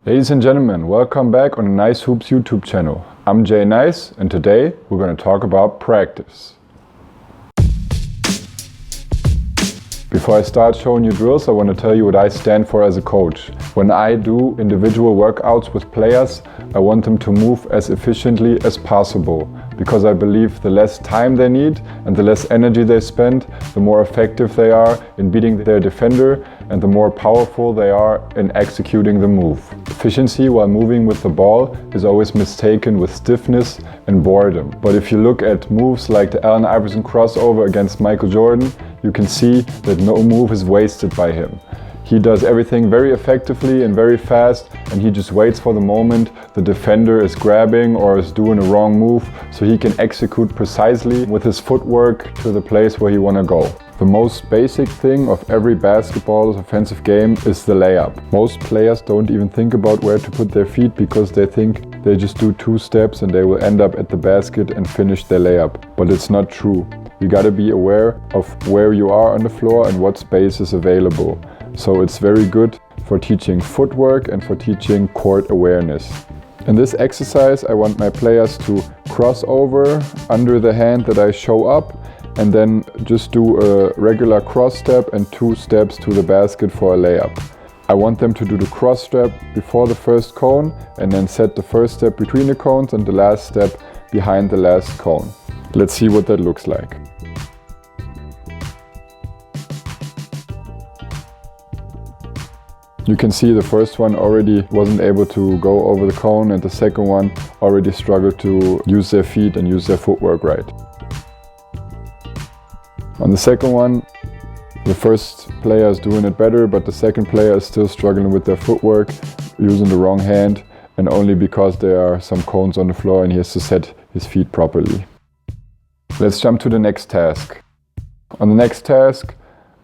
Ladies and gentlemen, welcome back on the NyceHoops YouTube channel. I'm Jay Nice, and today we're going to talk about practice. Before I start showing you drills, I want to tell you what I stand for as a coach. When I do individual workouts with players, I want them to move as efficiently as possible, because I believe the less time they need and the less energy they spend, the more effective they are in beating their defender and the more powerful they are in executing the move. Efficiency while moving with the ball is always mistaken with stiffness and boredom. But if you look at moves like the Allen Iverson crossover against Michael Jordan, you can see that no move is wasted by him. He does everything very effectively and very fast, and he just waits for the moment the defender is grabbing or is doing a wrong move so he can execute precisely with his footwork to the place where he want to go. The most basic thing of every basketball's offensive game is the layup. Most players don't even think about where to put their feet because they think they just do 2 steps and they will end up at the basket and finish their layup. But it's not true. You gotta be aware of where you are on the floor and what space is available. So it's very good for teaching footwork and for teaching court awareness. In this exercise, I want my players to cross over under the hand that I show up and then just do a regular cross step and 2 steps to the basket for a layup. I want them to do the cross step before the first cone and then set the first step between the cones and the last step behind the last cone. Let's see what that looks like. You can see the first one already wasn't able to go over the cone and the second one already struggled to use their feet and use their footwork right. On the second one, the first player is doing it better, but the second player is still struggling with their footwork, using the wrong hand, and only because there are some cones on the floor and he has to set his feet properly. Let's jump to the next task. On the next task,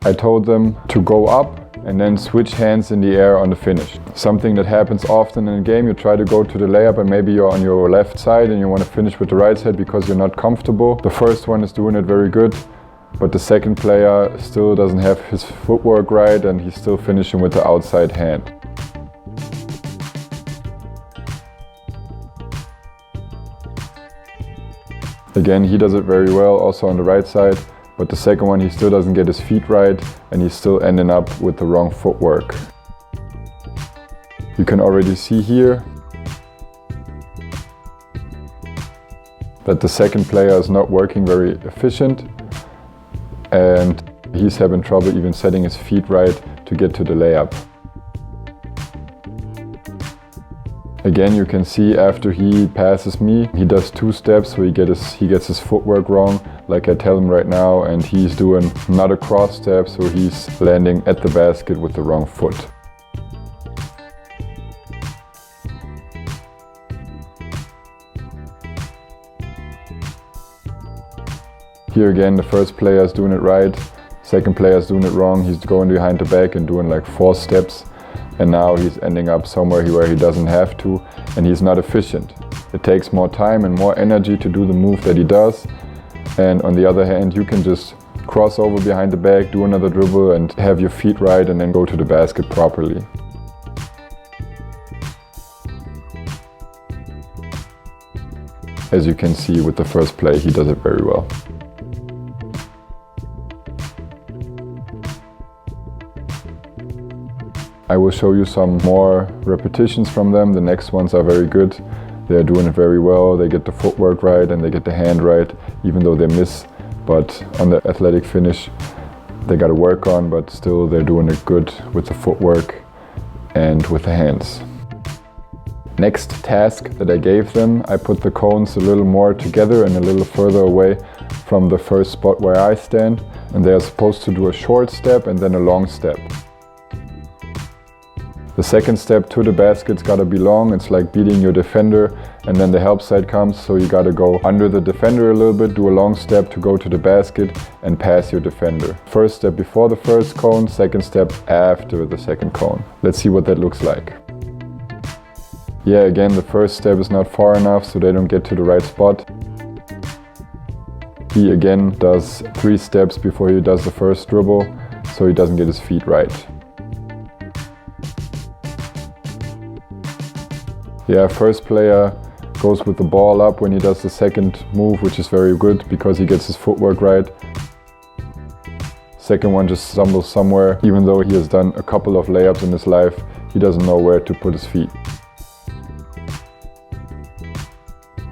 I told them to go up and then switch hands in the air on the finish. Something that happens often in a game. You try to go to the layup and maybe you're on your left side and you want to finish with the right side because you're not comfortable. The first one is doing it very good, but the second player still doesn't have his footwork right and he's still finishing with the outside hand. Again, he does it very well also on the right side, but the second one he still doesn't get his feet right and he's still ending up with the wrong footwork. You can already see here that the second player is not working very efficient and he's having trouble even setting his feet right to get to the layup. Again, you can see after he passes me, he does 2 steps so he gets his footwork wrong, like I tell him right now, and he's doing not a cross step, so he's landing at the basket with the wrong foot. Here again, the first player is doing it right, second player is doing it wrong, he's going behind the back and doing like 4 steps. And now he's ending up somewhere where he doesn't have to, and he's not efficient. It takes more time and more energy to do the move that he does. And on the other hand, you can just cross over behind the back, do another dribble and have your feet right and then go to the basket properly. As you can see with the first play, he does it very well. I will show you some more repetitions from them. The next ones are very good. They're doing it very well. They get the footwork right and they get the hand right, even though they miss. But on the athletic finish, they got to work on, but still they're doing it good with the footwork and with the hands. Next task that I gave them, I put the cones a little more together and a little further away from the first spot where I stand. And they're supposed to do a short step and then a long step. The second step to the basket's gotta be long. It's like beating your defender, and then the help side comes, so you gotta go under the defender a little bit, do a long step to go to the basket and pass your defender. First step before the first cone, second step after the second cone. Let's see what that looks like. Yeah, again, the first step is not far enough, so they don't get to the right spot. He again does 3 steps before he does the first dribble, so he doesn't get his feet right. Yeah, first player goes with the ball up when he does the second move, which is very good because he gets his footwork right. Second one just stumbles somewhere. Even though he has done a couple of layups in his life, he doesn't know where to put his feet.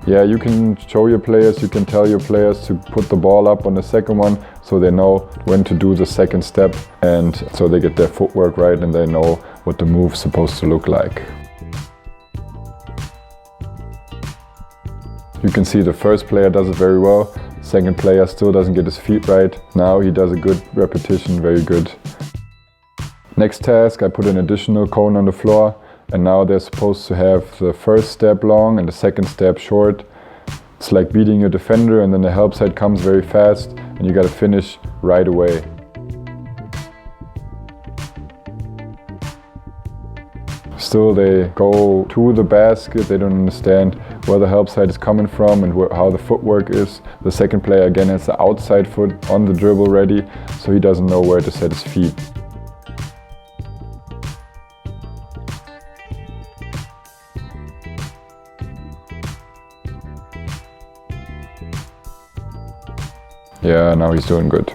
Yeah, you can show your players, you can tell your players to put the ball up on the second one so they know when to do the second step, and so they get their footwork right and they know what the move's supposed to look like. You can see the first player does it very well. Second player still doesn't get his feet right. Now he does a good repetition, very good. Next task, I put an additional cone on the floor, and now they're supposed to have the first step long and the second step short. It's like beating your defender, and then the help side comes very fast and you gotta finish right away. Still, they go to the basket, they don't understand where the help side is coming from and how the footwork is. The second player again has the outside foot on the dribble ready, so he doesn't know where to set his feet. Yeah, now he's doing good.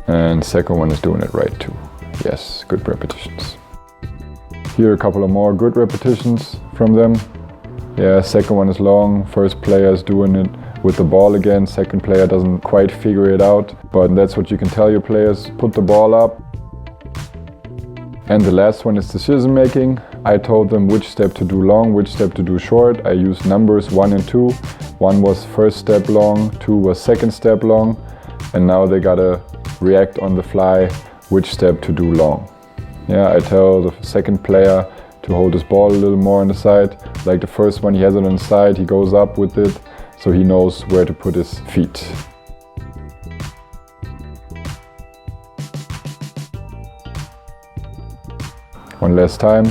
And second one is doing it right too. Yes, good repetitions. Here a couple of more good repetitions from them. Yeah, second one is long, first player is doing it with the ball again, second player doesn't quite figure it out, but that's what you can tell your players, put the ball up. And the last one is decision making. I told them which step to do long, which step to do short. I used numbers 1 and 2. 1 was first step long, 2 was second step long, and now they gotta react on the fly which step to do long. Yeah, I tell the second player to hold his ball a little more on the side. Like the first one, he has it on the side, he goes up with it, so he knows where to put his feet. One last time.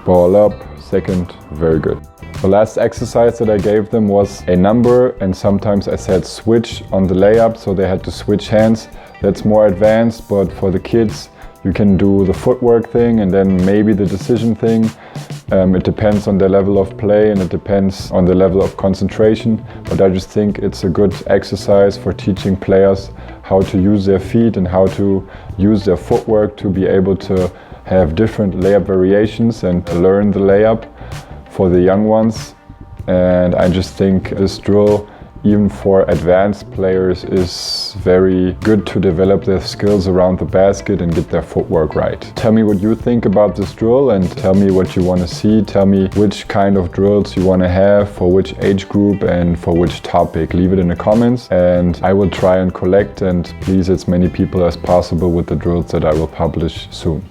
Ball up, second, very good. The last exercise that I gave them was a number, and sometimes I said switch on the layup, so they had to switch hands. That's more advanced, but for the kids, you can do the footwork thing and then maybe the decision thing. It depends on the level of play and it depends on the level of concentration, but I just think it's a good exercise for teaching players how to use their feet and how to use their footwork to be able to have different layup variations and learn the layup for the young ones. And I just think this drill, even for advanced players, is very good to develop their skills around the basket and get their footwork right. Tell me what you think about this drill and tell me what you want to see. Tell me which kind of drills you want to have for which age group and for which topic. Leave it in the comments and I will try and collect and please as many people as possible with the drills that I will publish soon.